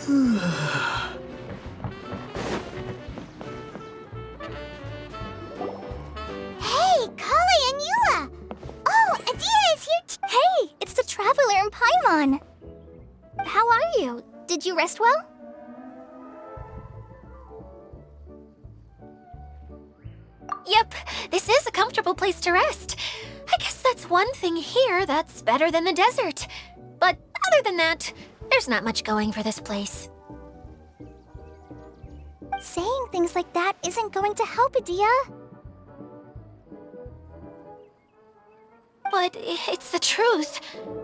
Hey, Kali and Eula! Oh, Adia is here too! Hey, it's the Traveler and Paimon! How are you? Did you rest well? Yep, this is a comfortable place to rest. I guess that's one thing here that's better than the desert. But other than that, there's not much going for this place. Saying things like that isn't going to help, Adia. But it's the truth.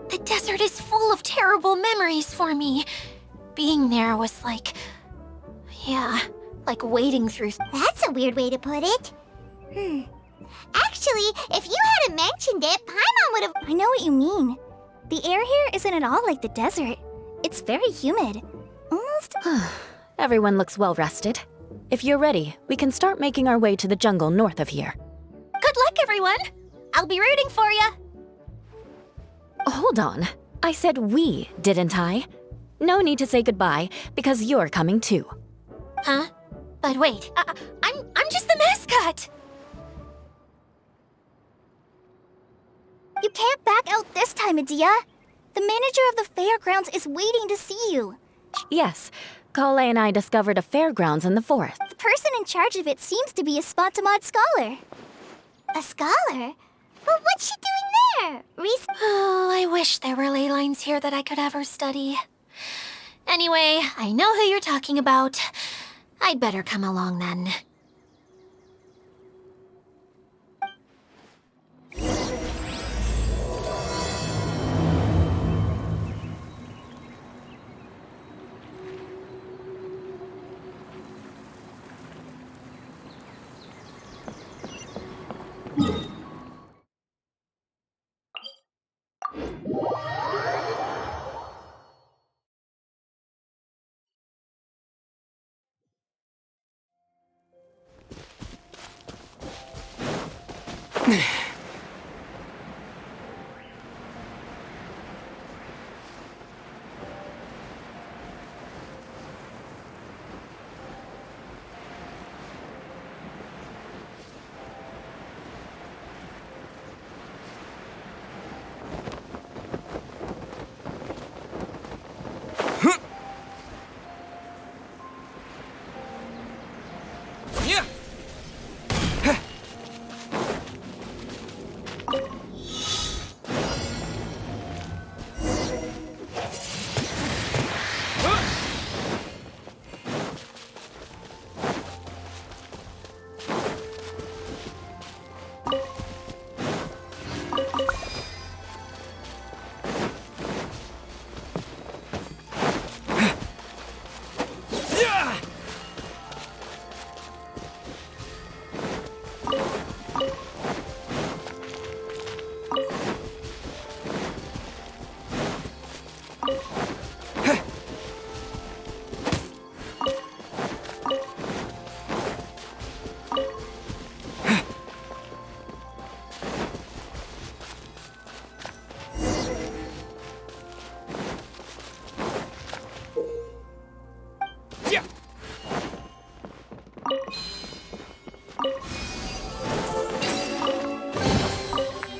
The desert is full of terrible memories for me. Being there was like... yeah, like wading through... That's a weird way to put it. Actually, if you hadn't mentioned it, Paimon would have... I know what you mean. The air here isn't at all like the desert. It's very humid. Almost... Everyone looks well rested. If you're ready, we can start making our way to the jungle north of here. Good luck, everyone! I'll be rooting for you! Hold on. I said we, didn't I? No need to say goodbye, because you're coming too. Huh? But wait, I'm just the mascot! You can't back out this time, Adia. The manager of the fairgrounds is waiting to see you. Yes, Kale and I discovered a fairgrounds in the forest. The person in charge of it seems to be a Spotamod scholar. A scholar? But what's she doing there? Oh, I wish there were ley lines here that I could ever study. Anyway, I know who you're talking about. I'd better come along then.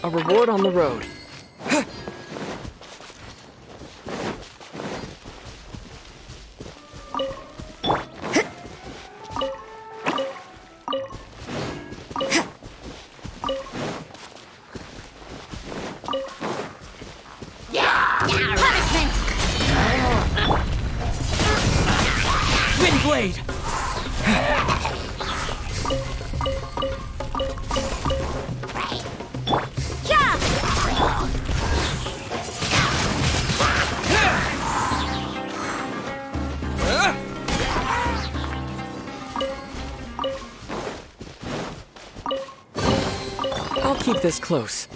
A reward on the road. Punishment! Wind blade! I'll keep this close.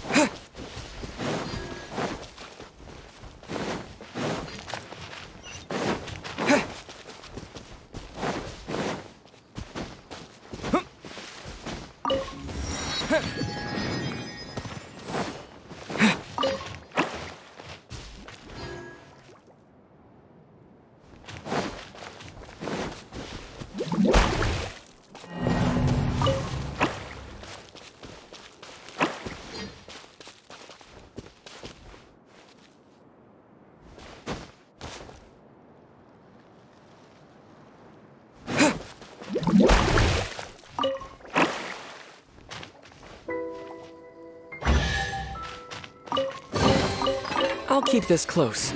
I'll keep this close.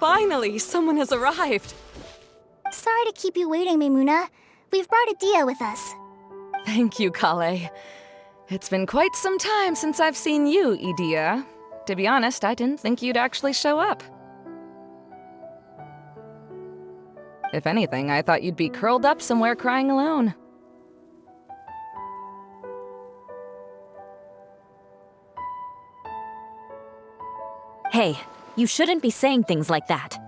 Finally, someone has arrived. Sorry to keep you waiting, Maimuna. We've brought Adia with us. Thank you, Kale. It's been quite some time since I've seen you, Idia. To be honest, I didn't think you'd actually show up. If anything, I thought you'd be curled up somewhere crying alone. Hey, you shouldn't be saying things like that.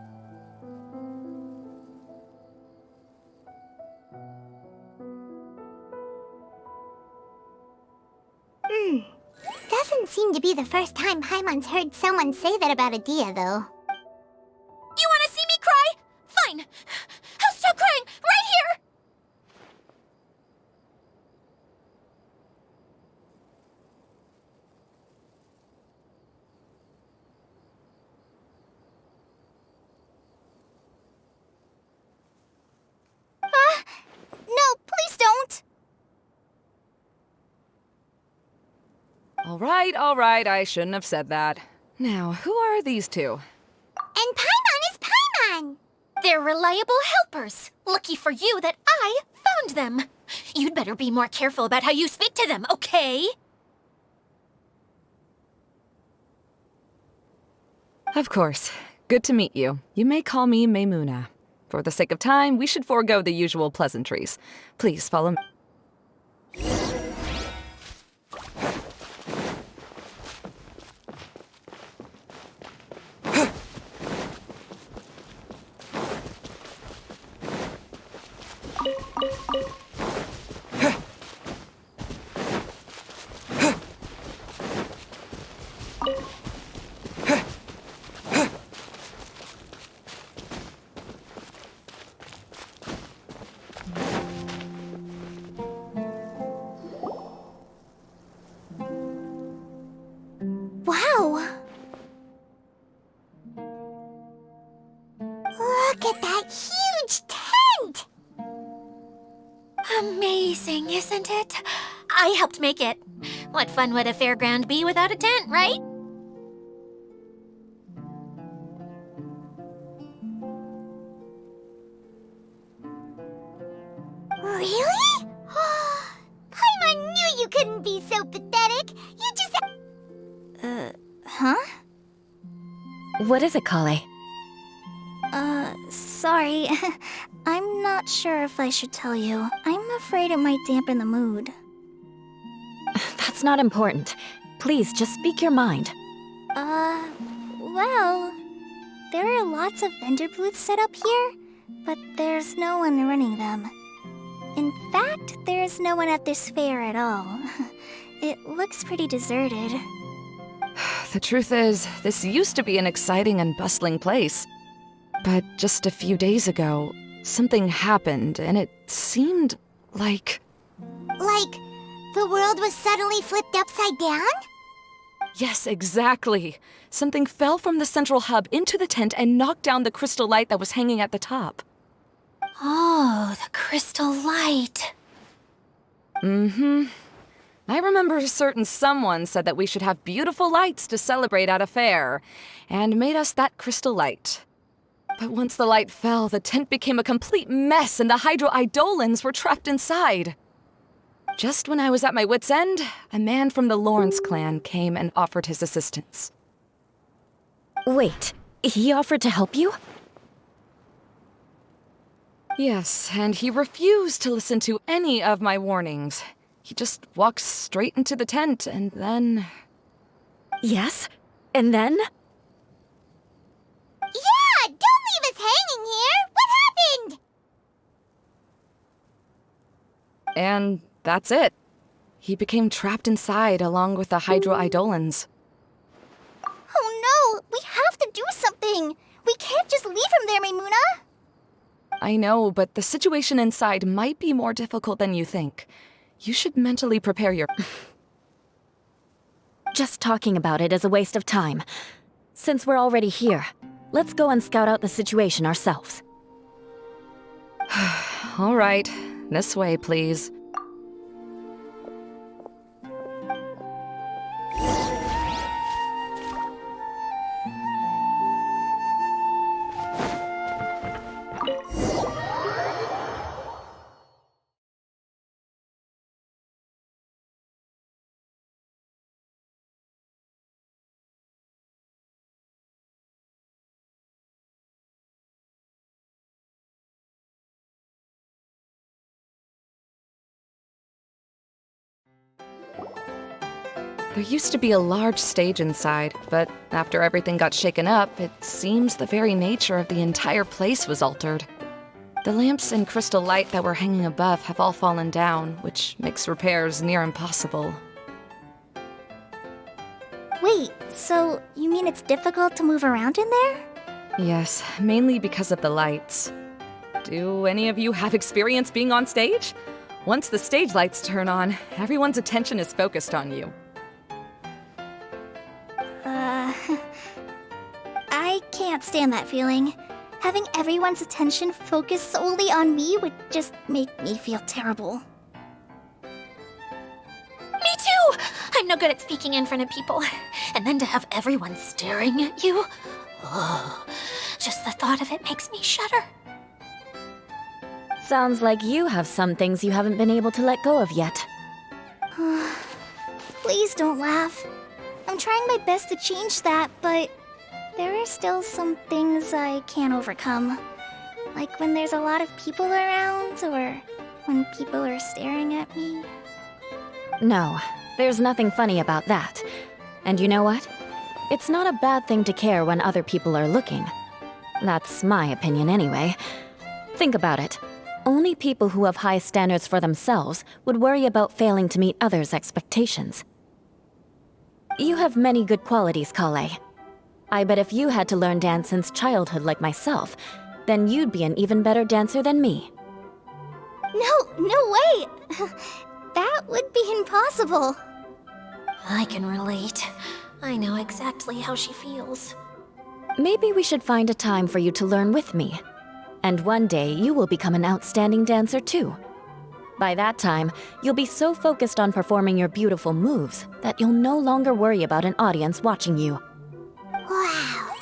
Doesn't seem to be the first time Paimon's heard someone say that about Adia, though. You want to see me cry? Fine. I'll stop crying right here. No, please don't! All right, I shouldn't have said that. Now, who are these two? And Paimon is Paimon! They're reliable helpers. Lucky for you that I found them. You'd better be more careful about how you speak to them, okay? Of course. Good to meet you. You may call me Maimuna. For the sake of time, we should forego the usual pleasantries. Please follow me. Wow! Look at that huge tent! Amazing, isn't it? I helped make it. What fun would a fairground be without a tent, right? Really? Paimon knew you couldn't be so pathetic. You just... huh? What is it, Kale? Sorry. I'm not sure if I should tell you. I'm afraid it might dampen the mood. That's not important. Please, just speak your mind. Well, there are lots of vendor booths set up here, but there's no one running them. In fact, there's no one at this fair at all. It looks pretty deserted. The truth is, this used to be an exciting and bustling place. But just a few days ago, something happened, and it seemed like... Like, the world was suddenly flipped upside down? Yes, exactly. Something fell from the central hub into the tent and knocked down the crystal light that was hanging at the top. Oh, the crystal light. Mm-hmm. I remember a certain someone said that we should have beautiful lights to celebrate at a fair, and made us that crystal light. But once the light fell, the tent became a complete mess and the hydro-eidolons were trapped inside. Just when I was at my wit's end, a man from the Lawrence clan came and offered his assistance. Wait, he offered to help you? Yes, and he refused to listen to any of my warnings. He just walked straight into the tent, and then... Yes? And then? Yeah! Don't leave us hanging here! What happened? And that's it. He became trapped inside along with the hydro-eidolons. Oh no! We have to do something! We can't just leave him there, Maimuna! I know, but the situation inside might be more difficult than you think. You should mentally prepare your... Just talking about it is a waste of time. Since we're already here, let's go and scout out the situation ourselves. All right, this way, please. There used to be a large stage inside, but after everything got shaken up, it seems the very nature of the entire place was altered. The lamps and crystal light that were hanging above have all fallen down, which makes repairs near impossible. Wait, so you mean it's difficult to move around in there? Yes, mainly because of the lights. Do any of you have experience being on stage? Once the stage lights turn on, everyone's attention is focused on you. I can't stand that feeling. Having everyone's attention focused solely on me would just make me feel terrible. Me too! I'm no good at speaking in front of people. And then to have everyone staring at you. Oh, just the thought of it makes me shudder. Sounds like you have some things you haven't been able to let go of yet. Please don't laugh. I'm trying my best to change that, but there are still some things I can't overcome. Like when there's a lot of people around, or when people are staring at me. No, there's nothing funny about that. And you know what? It's not a bad thing to care when other people are looking. That's my opinion anyway. Think about it. Only people who have high standards for themselves would worry about failing to meet others' expectations. You have many good qualities, Kale. I bet if you had to learn dance since childhood like myself, then you'd be an even better dancer than me. No way! That would be impossible. I can relate. I know exactly how she feels. Maybe we should find a time for you to learn with me. And one day, you will become an outstanding dancer too. By that time, you'll be so focused on performing your beautiful moves that you'll no longer worry about an audience watching you. Wow.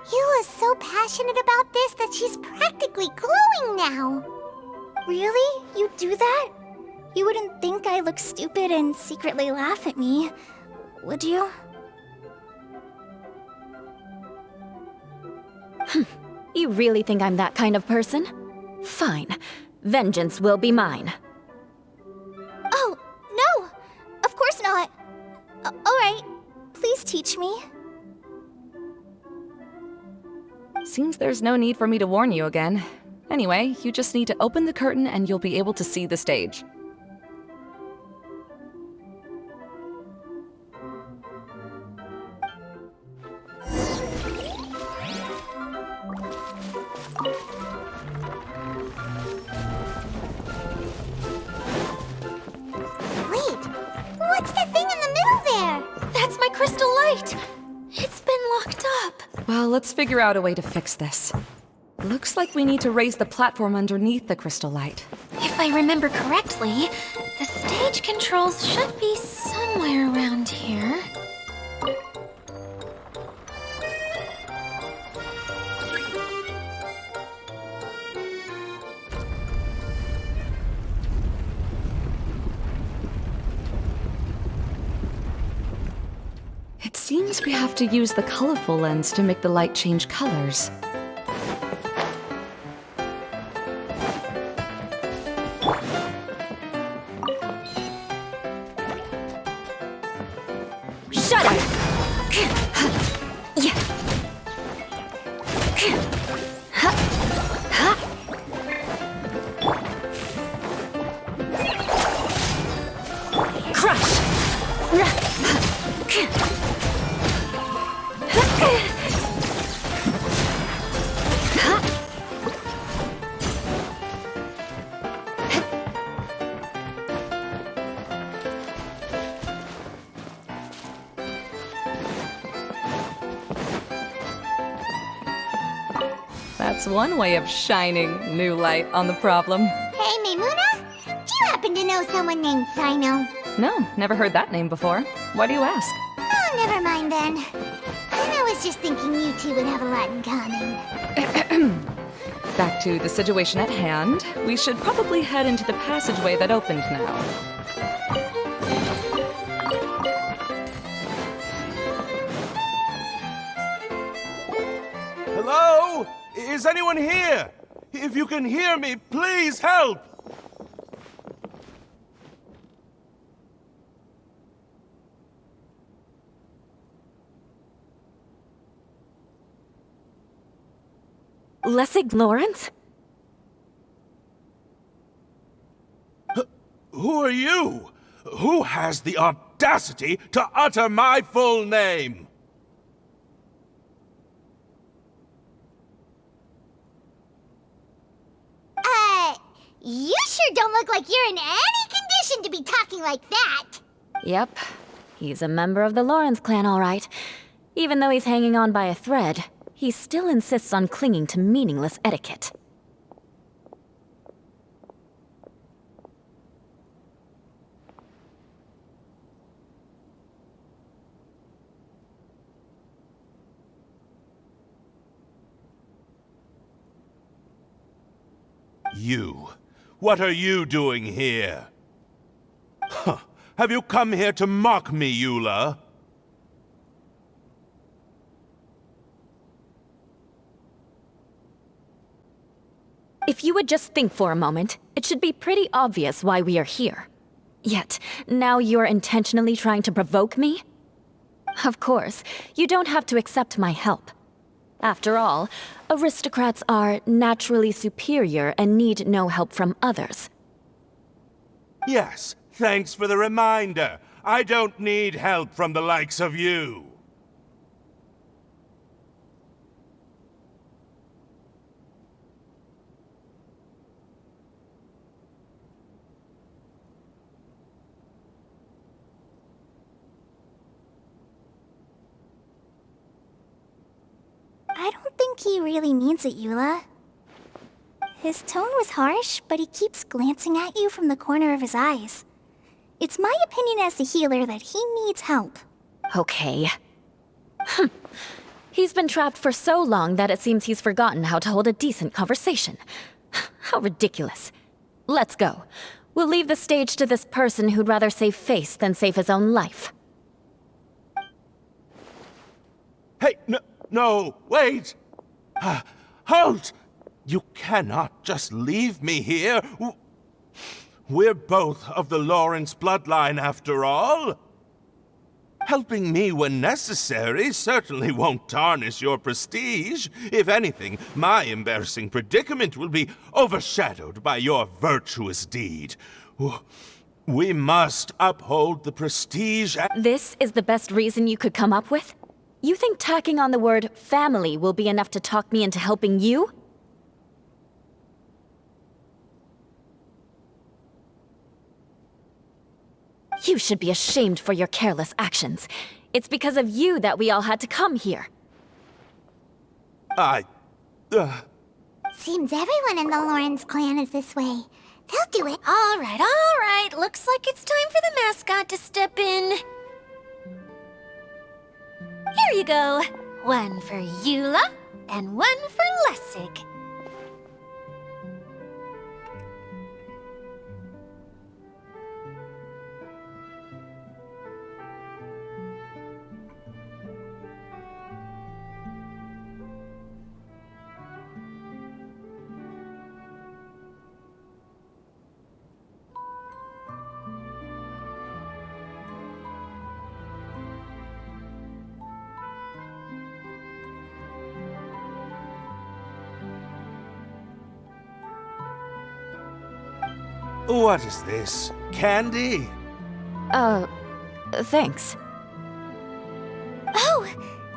You are so passionate about this that she's practically glowing now. Really? You do that? You wouldn't think I look stupid and secretly laugh at me, would you? You really think I'm that kind of person? Fine. Vengeance will be mine. Oh, no! Of course not. Alright, please teach me. Seems there's no need for me to warn you again. Anyway, you just need to open the curtain and you'll be able to see the stage. Wait, what's the thing in the middle there? That's my crystal light! It's been locked up. Well, let's figure out a way to fix this. Looks like we need to raise the platform underneath the crystal light. If I remember correctly, the stage controls should be somewhere around here. It seems we have to use the colorful lens to make the light change colors. Shut up! Crush! That's one way of shining new light on the problem. Hey, Maymuna? Do you happen to know someone named Sino? No, never heard that name before. Why do you ask? Oh, never mind then. I was just thinking you two would have a lot in common. Back to the situation at hand. We should probably head into the passageway that opened now. Hello? Is anyone here? If you can hear me, please help! Lessig Lawrence? Who are you? Who has the audacity to utter my full name? You sure don't look like you're in any condition to be talking like that. Yep. He's a member of the Lawrence clan, all right. Even though he's hanging on by a thread, he still insists on clinging to meaningless etiquette. You. What are you doing here? Huh. Have you come here to mock me, Eula? If you would just think for a moment, it should be pretty obvious why we are here. Yet, now you're intentionally trying to provoke me? Of course, you don't have to accept my help. After all, aristocrats are naturally superior and need no help from others. Yes, thanks for the reminder. I don't need help from the likes of you. I don't think he really means it, Eula. His tone was harsh, but he keeps glancing at you from the corner of his eyes. It's my opinion as the healer that he needs help. Okay. He's been trapped for so long that it seems he's forgotten how to hold a decent conversation. How ridiculous. Let's go. We'll leave the stage to this person who'd rather save face than save his own life. Hey, no, wait! Halt! You cannot just leave me here. We're both of the Lawrence bloodline, after all. Helping me when necessary certainly won't tarnish your prestige. If anything, my embarrassing predicament will be overshadowed by your virtuous deed. We must uphold the prestige and— This is the best reason you could come up with? You think tacking on the word family will be enough to talk me into helping you? You should be ashamed for your careless actions. It's because of you that we all had to come here. Seems everyone in the Lawrence clan is this way. They'll do it. All right. Looks like it's time for the mascot to step in. Here you go. One for Eula, and one for Lessig. What is this? Candy? Thanks. Oh,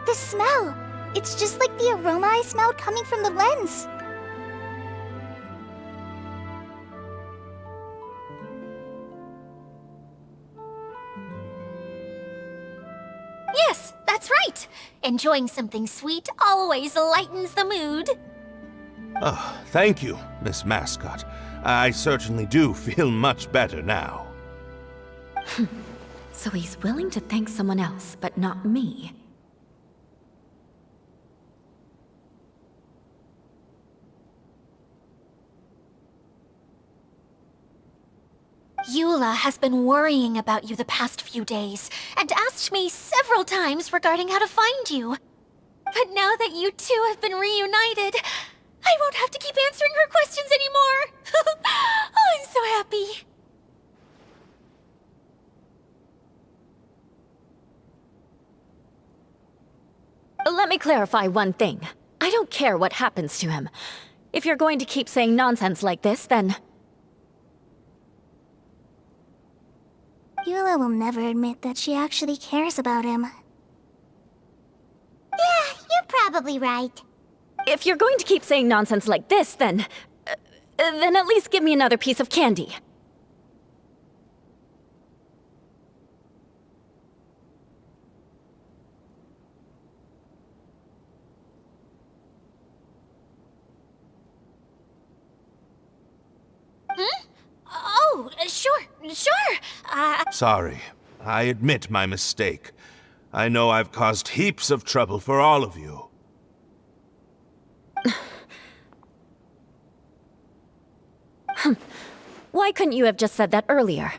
the smell! It's just like the aroma I smelled coming from the lens. Yes, that's right. Enjoying something sweet always lightens the mood. Oh, thank you, Miss Mascot. I certainly do feel much better now. So he's willing to thank someone else, but not me. Eula has been worrying about you the past few days, and asked me several times regarding how to find you. But now that you two have been reunited, I won't have to keep answering her questions anymore! Oh, I'm so happy! Let me clarify one thing. I don't care what happens to him. If you're going to keep saying nonsense like this, then... Eula will never admit that she actually cares about him. Yeah, you're probably right. If you're going to keep saying nonsense like this, then at least give me another piece of candy. Oh, sure. Sorry. I admit my mistake. I know I've caused heaps of trouble for all of you. Why couldn't you have just said that earlier?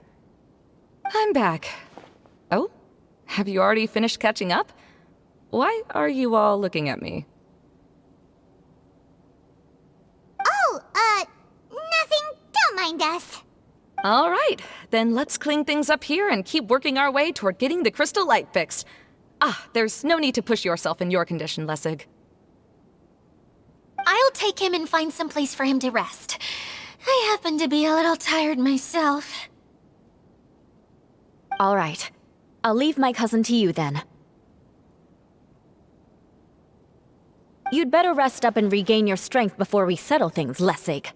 I'm back. Oh? Have you already finished catching up? Why are you all looking at me? Oh, nothing. Don't mind us. All right, then let's clean things up here and keep working our way toward getting the crystal light fixed. Ah, there's no need to push yourself in your condition, Lessig. I'll take him and find some place for him to rest. I happen to be a little tired myself. All right. I'll leave my cousin to you then. You'd better rest up and regain your strength before we settle things, Lessig.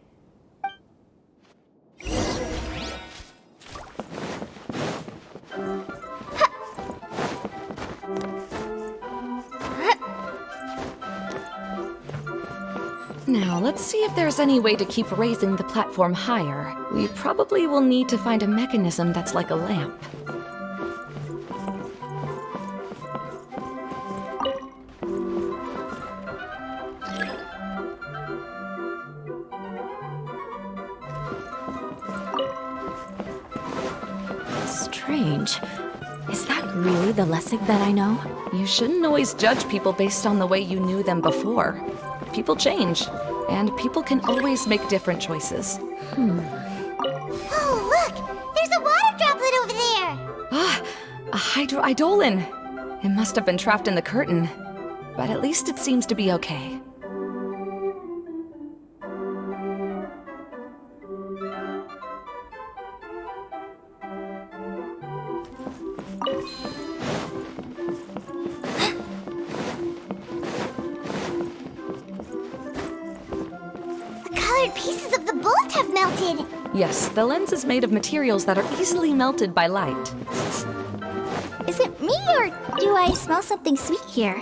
Now, let's see if there's any way to keep raising the platform higher. We probably will need to find a mechanism that's like a lamp. Strange. Is that really the Lessig that I know? You shouldn't always judge people based on the way you knew them before. People change, and people can always make different choices. Oh, look! There's a water droplet over there! Ah, a hydroidolin! It must have been trapped in the curtain, but at least it seems to be okay. Pieces of the bolt have melted. Yes, the lens is made of materials that are easily melted by light. Is it me, or do I smell something sweet here?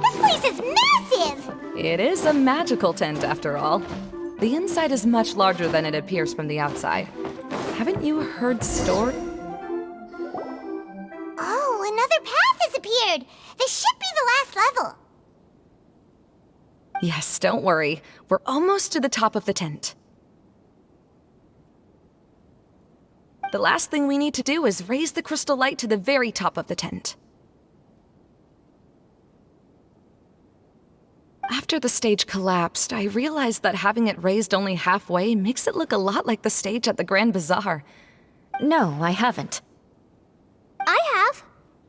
This place is massive! It is a magical tent, after all. The inside is much larger than it appears from the outside. Haven't you heard stories? Oh, another path has appeared! This should be the last level. Yes, don't worry. We're almost to the top of the tent. The last thing we need to do is raise the crystal light to the very top of the tent. After the stage collapsed, I realized that having it raised only halfway makes it look a lot like the stage at the Grand Bazaar. No, I haven't. I have.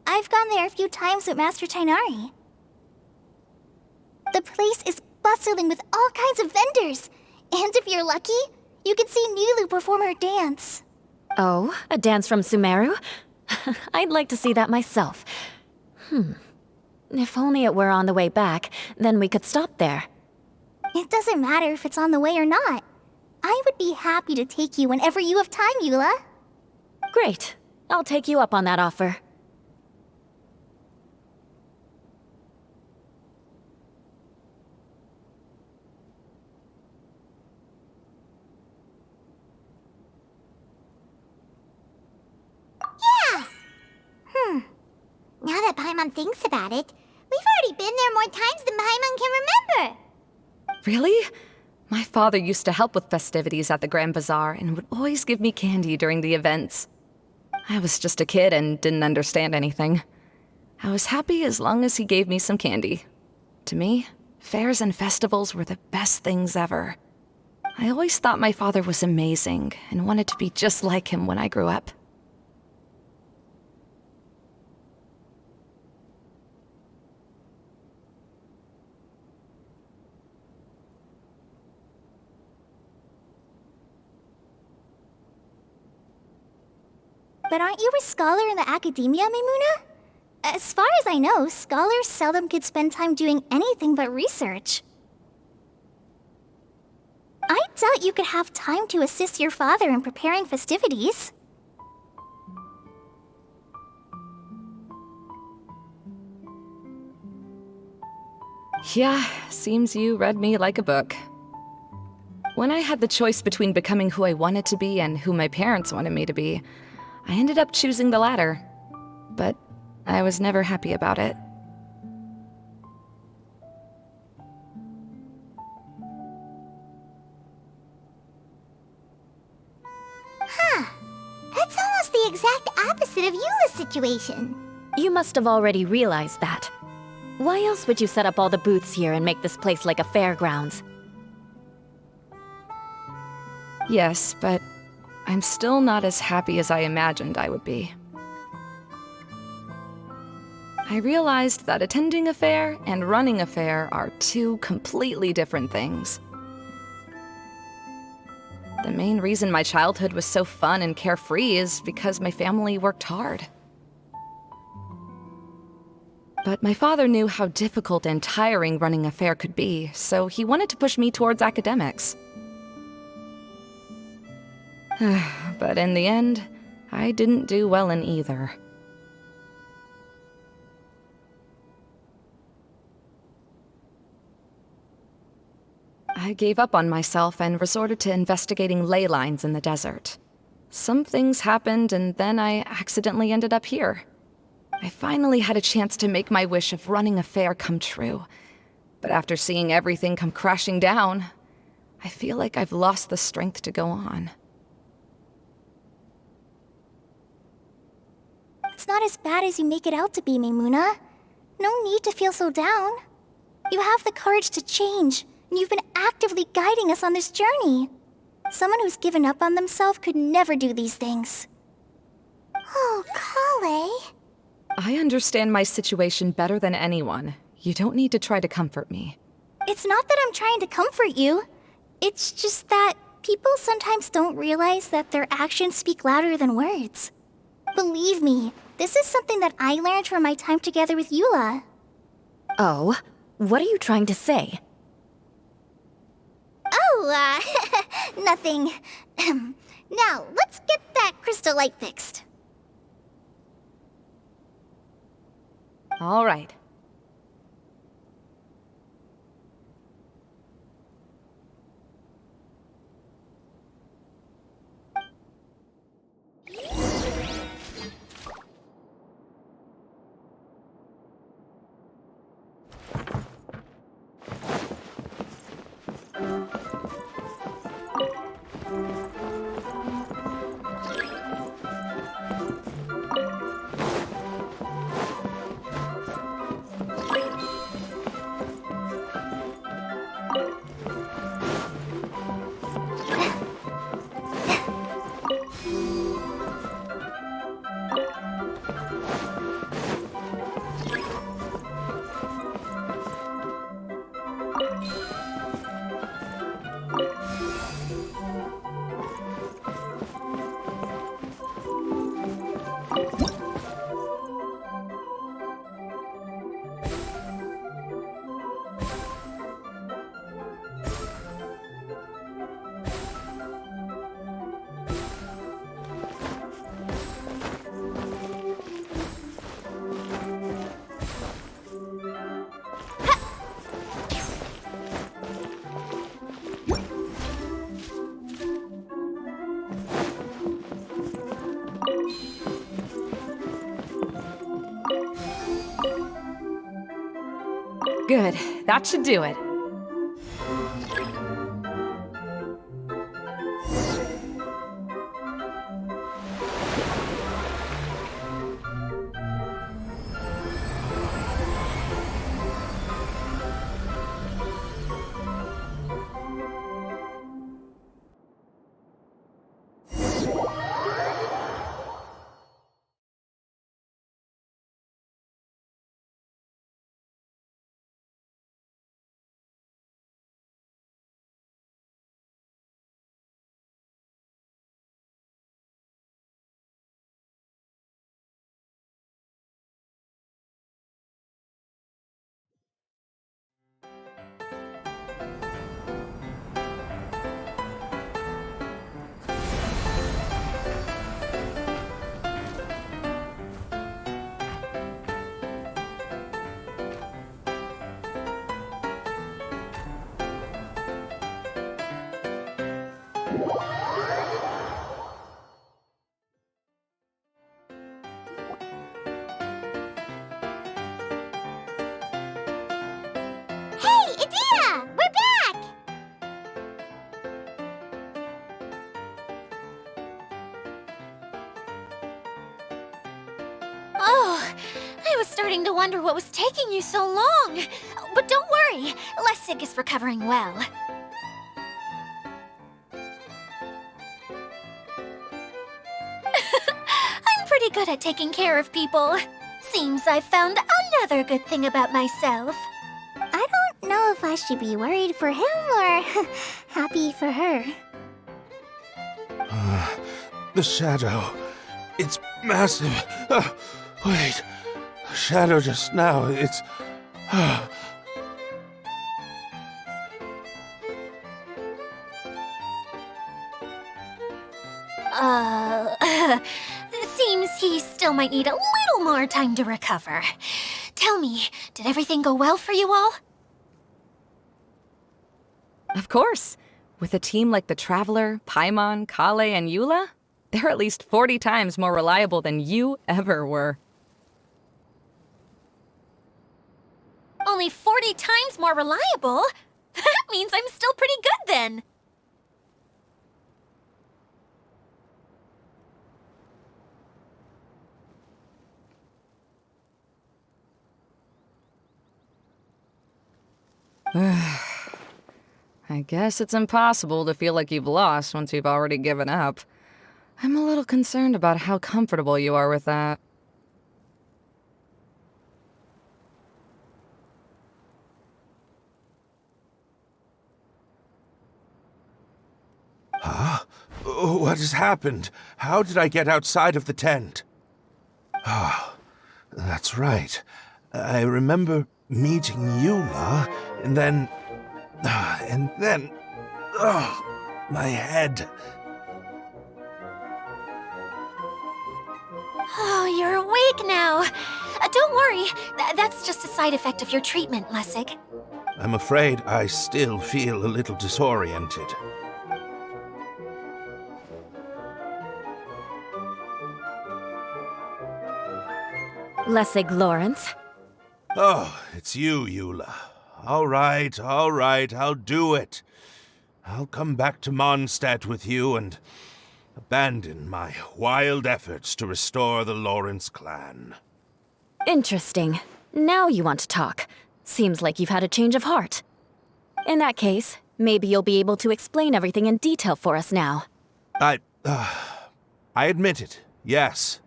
I've gone there a few times with Master Tainari. The place is bustling with all kinds of vendors. And if you're lucky, you can see Nilu perform her dance. Oh, a dance from Sumeru? I'd like to see that myself. If only it were on the way back, then we could stop there. It doesn't matter if it's on the way or not. I would be happy to take you whenever you have time, Eula. Great. I'll take you up on that offer. Now that Paimon thinks about it, we've already been there more times than Paimon can remember. Really? My father used to help with festivities at the Grand Bazaar and would always give me candy during the events. I was just a kid and didn't understand anything. I was happy as long as he gave me some candy. To me, fairs and festivals were the best things ever. I always thought my father was amazing and wanted to be just like him when I grew up. But aren't you a scholar in the academia, Maimuna? As far as I know, scholars seldom could spend time doing anything but research. I doubt you could have time to assist your father in preparing festivities. Yeah, seems you read me like a book. When I had the choice between becoming who I wanted to be and who my parents wanted me to be, I ended up choosing the latter. But I was never happy about it. That's almost the exact opposite of Eula's situation. You must have already realized that. Why else would you set up all the booths here and make this place like a fairgrounds? Yes, but I'm still not as happy as I imagined I would be. I realized that attending a fair and running a fair are two completely different things. The main reason my childhood was so fun and carefree is because my family worked hard. But my father knew how difficult and tiring running a fair could be, so he wanted to push me towards academics. But in the end, I didn't do well in either. I gave up on myself and resorted to investigating ley lines in the desert. Some things happened, and then I accidentally ended up here. I finally had a chance to make my wish of running a fair come true. But after seeing everything come crashing down, I feel like I've lost the strength to go on. It's not as bad as you make it out to be, Maimuna. No need to feel so down. You have the courage to change, and you've been actively guiding us on this journey. Someone who's given up on themselves could never do these things. Oh, Kale. I understand my situation better than anyone. You don't need to try to comfort me. It's not that I'm trying to comfort you. It's just that people sometimes don't realize that their actions speak louder than words. Believe me, this is something that I learned from my time together with Eula. Oh, what are you trying to say? Oh, nothing. Now, let's get that crystal light fixed. All right. Good. That should do it. Hey, Adina! We're back! Oh, I was starting to wonder what was taking you so long. But don't worry, Lessig is recovering well. I'm pretty good at taking care of people. Seems I've found another good thing about myself. I don't know if I should be worried for him or happy for her. The shadow. It's massive. Wait. The shadow just now. It's. Seems he still might need a little more time to recover. Tell me, did everything go well for you all? Of course. With a team like the Traveler, Paimon, Kale, and Eula, they're at least 40 times more reliable than you ever were. Only 40 times more reliable? That means I'm still pretty good then. I guess it's impossible to feel like you've lost once you've already given up. I'm a little concerned about how comfortable you are with that. Huh? What has happened? How did I get outside of the tent? Ah, that's right. I remember meeting Eula, and then... my head. Oh, you're awake now. Don't worry, that's just a side effect of your treatment, Lessig. I'm afraid I still feel a little disoriented. Lessig Lawrence. Oh, it's you, Eula. All right, I'll do it. I'll come back to Mondstadt with you and abandon my wild efforts to restore the Lawrence clan. Interesting. Now you want to talk. Seems like you've had a change of heart. In that case, maybe you'll be able to explain everything in detail for us now. I admit it, yes.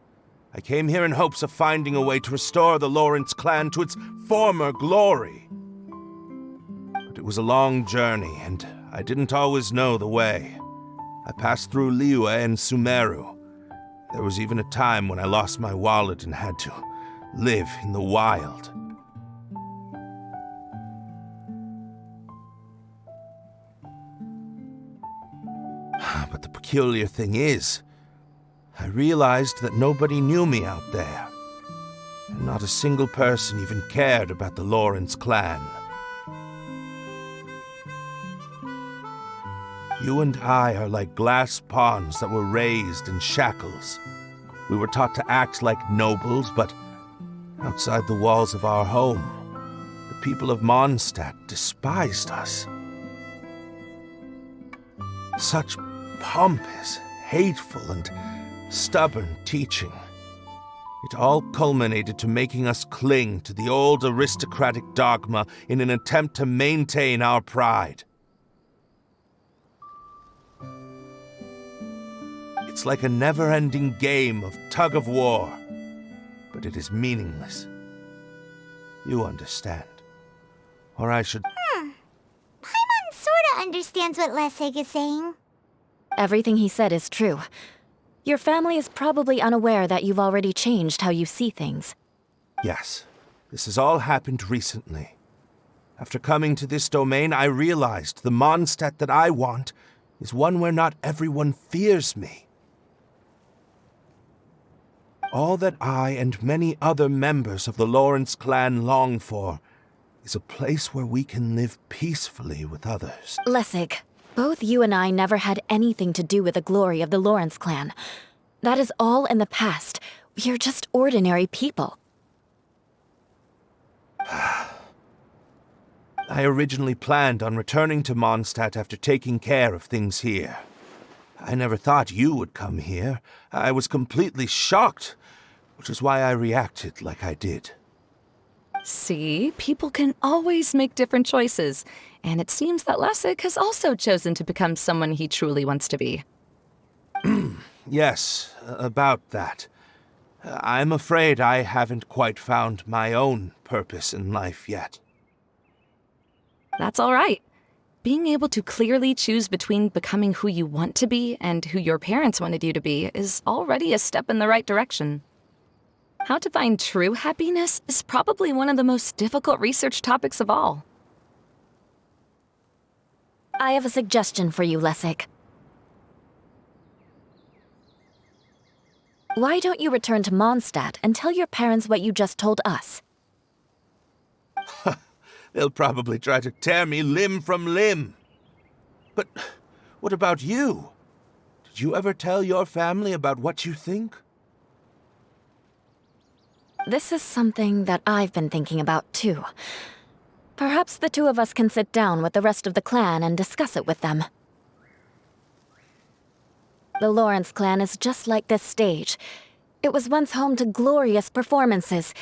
I came here in hopes of finding a way to restore the Lawrence clan to its former glory. But it was a long journey, and I didn't always know the way. I passed through Liyue and Sumeru. There was even a time when I lost my wallet and had to live in the wild. But the peculiar thing is, I realized that nobody knew me out there. And not a single person even cared about the Lawrence clan. You and I are like glass pawns that were raised in shackles. We were taught to act like nobles, but outside the walls of our home, the people of Mondstadt despised us. Such pompous, hateful, and stubborn teaching. It all culminated to making us cling to the old aristocratic dogma in an attempt to maintain our pride. It's like a never-ending game of tug-of-war, but it is meaningless. You understand. Or I should... Paimon sorta understands what Lessig is saying. Everything he said is true. Your family is probably unaware that you've already changed how you see things. Yes, this has all happened recently. After coming to this domain, I realized the Mondstadt that I want is one where not everyone fears me. All that I and many other members of the Lawrence clan long for is a place where we can live peacefully with others. Lessig, both you and I never had anything to do with the glory of the Lawrence clan. That is all in the past. We are just ordinary people. I originally planned on returning to Mondstadt after taking care of things here. I never thought you would come here. I was completely shocked, which is why I reacted like I did. See, people can always make different choices, and it seems that Lessig has also chosen to become someone he truly wants to be. Yes, about that. I'm afraid I haven't quite found my own purpose in life yet. That's all right. Being able to clearly choose between becoming who you want to be and who your parents wanted you to be is already a step in the right direction. How to find true happiness is probably one of the most difficult research topics of all. I have a suggestion for you, Lessig. Why don't you return to Mondstadt and tell your parents what you just told us? They'll probably try to tear me limb from limb. But what about you? Did you ever tell your family about what you think? This is something that I've been thinking about, too. Perhaps the two of us can sit down with the rest of the clan and discuss it with them. The Lawrence clan is just like this stage. It was once home to glorious performances,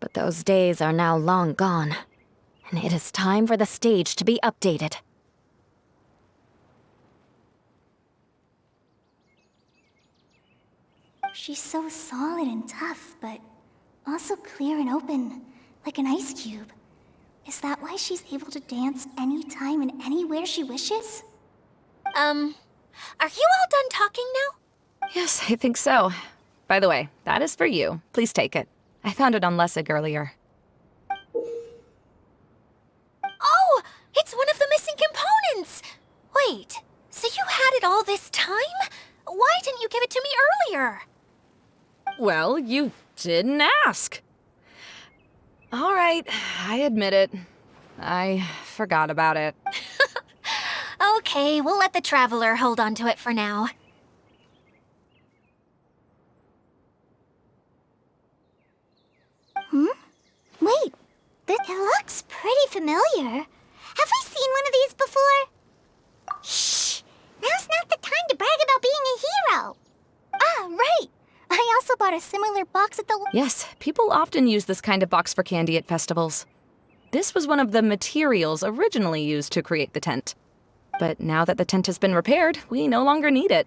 but those days are now long gone. And it is time for the stage to be updated. She's so solid and tough, but also clear and open, like an ice cube. Is that why she's able to dance anytime and anywhere she wishes? Are you all done talking now? Yes, I think so. By the way, that is for you. Please take it. I found it on Lessig earlier. Oh, it's one of the missing components! Wait, so you had it all this time? Why didn't you give it to me earlier? Well, you didn't ask. All right, I admit it. I forgot about it. Okay, we'll let the Traveler hold on to it for now. Wait, it looks pretty familiar. Have we seen one of these before? Shh! Now's not the time to brag about being a hero. Ah, right! I also bought a similar box at the... Yes, people often use this kind of box for candy at festivals. This was one of the materials originally used to create the tent. But now that the tent has been repaired, we no longer need it.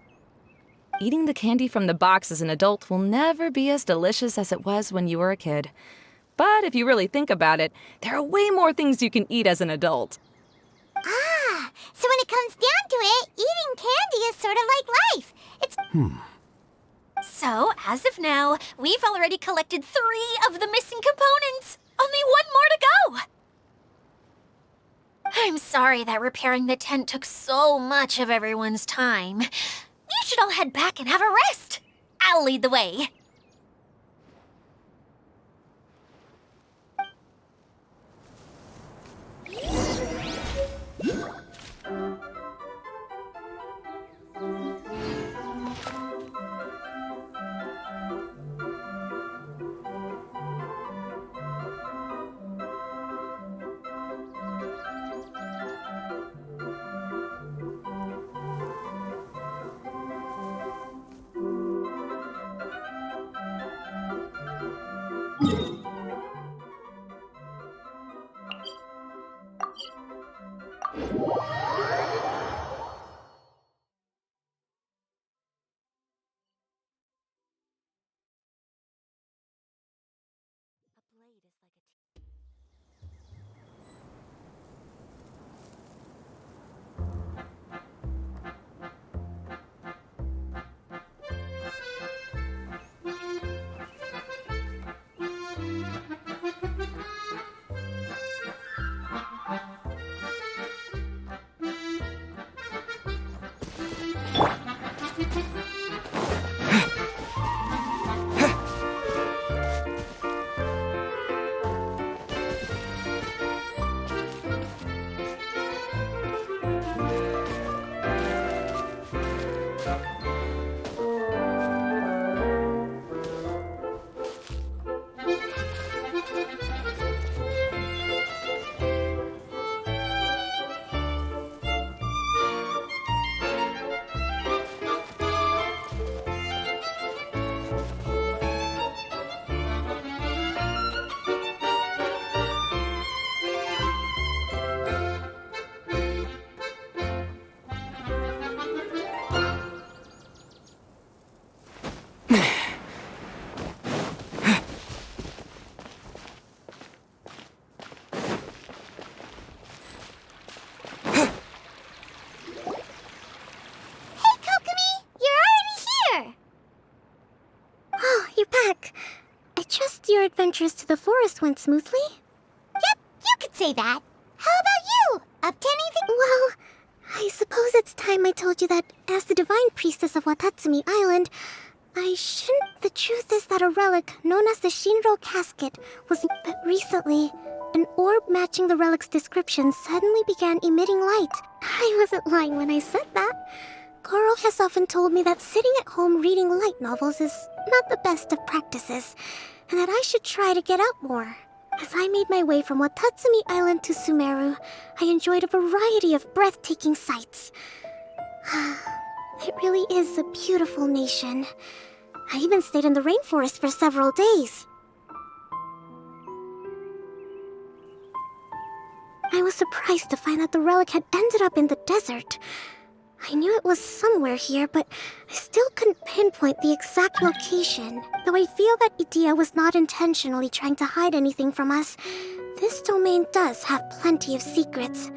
Eating the candy from the box as an adult will never be as delicious as it was when you were a kid. But if you really think about it, there are way more things you can eat as an adult. Ah, so when it comes down to it, eating candy is sort of like life. It's... So, as of now, we've already collected 3 of the missing components. Only 1 more to go. I'm sorry that repairing the tent took so much of everyone's time. You should all head back and have a rest. I'll lead the way. adventures to the forest went smoothly? Yep, you could say that. How about you? Up to anything? Well, I suppose it's time I told you that as the divine priestess of Watatsumi Island, I shouldn't... The truth is that a relic known as the Shinro casket was... But recently, an orb matching the relic's description suddenly began emitting light. I wasn't lying when I said that. Goro has often told me that sitting at home reading light novels is not the best of practices, and that I should try to get out more. As I made my way from Watatsumi Island to Sumeru, I enjoyed a variety of breathtaking sights. It really is a beautiful nation. I even stayed in the rainforest for several days. I was surprised to find that the relic had ended up in the desert. I knew it was somewhere here, but I still couldn't pinpoint the exact location. Though I feel that Idia was not intentionally trying to hide anything from us, this domain does have plenty of secrets.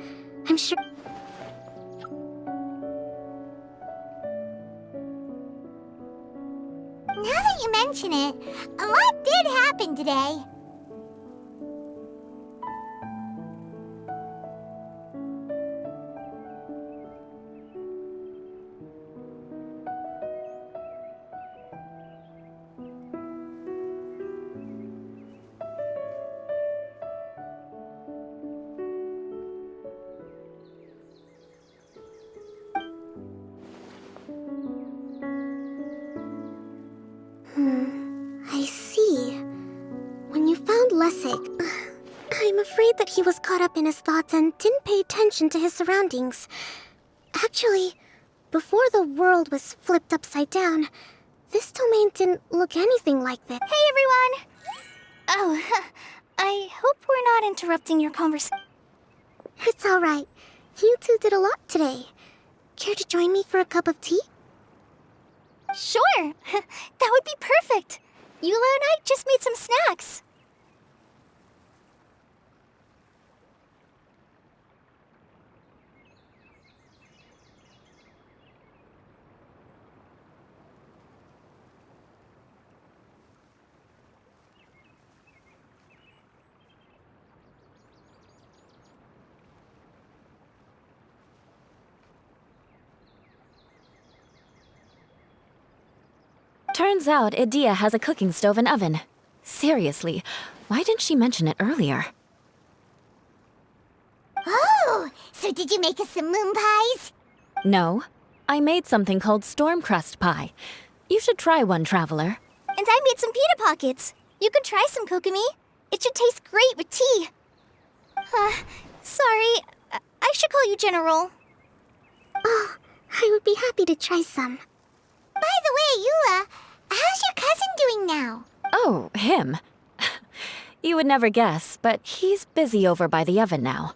I'm sure... Now that you mention it, a lot did happen today. I see. When you found Lessig, I'm afraid that he was caught up in his thoughts and didn't pay attention to his surroundings. Actually, before the world was flipped upside down, this domain didn't look anything like this. Hey, everyone! Oh, I hope we're not interrupting your conversation. It's all right. You two did a lot today. Care to join me for a cup of tea? Sure! That would be perfect! Eula and I just made some snacks. Turns out Idia has a cooking stove and oven. Seriously, why didn't she mention it earlier? Oh, so did you make us some moon pies? No, I made something called storm crust pie. You should try one, traveler. And I made some pita pockets. You could try some, Kokomi. It should taste great with tea. Sorry, I should call you General. Oh, I would be happy to try some. By the way, Eula, how's your cousin doing now? Oh, him. You would never guess, but he's busy over by the oven now.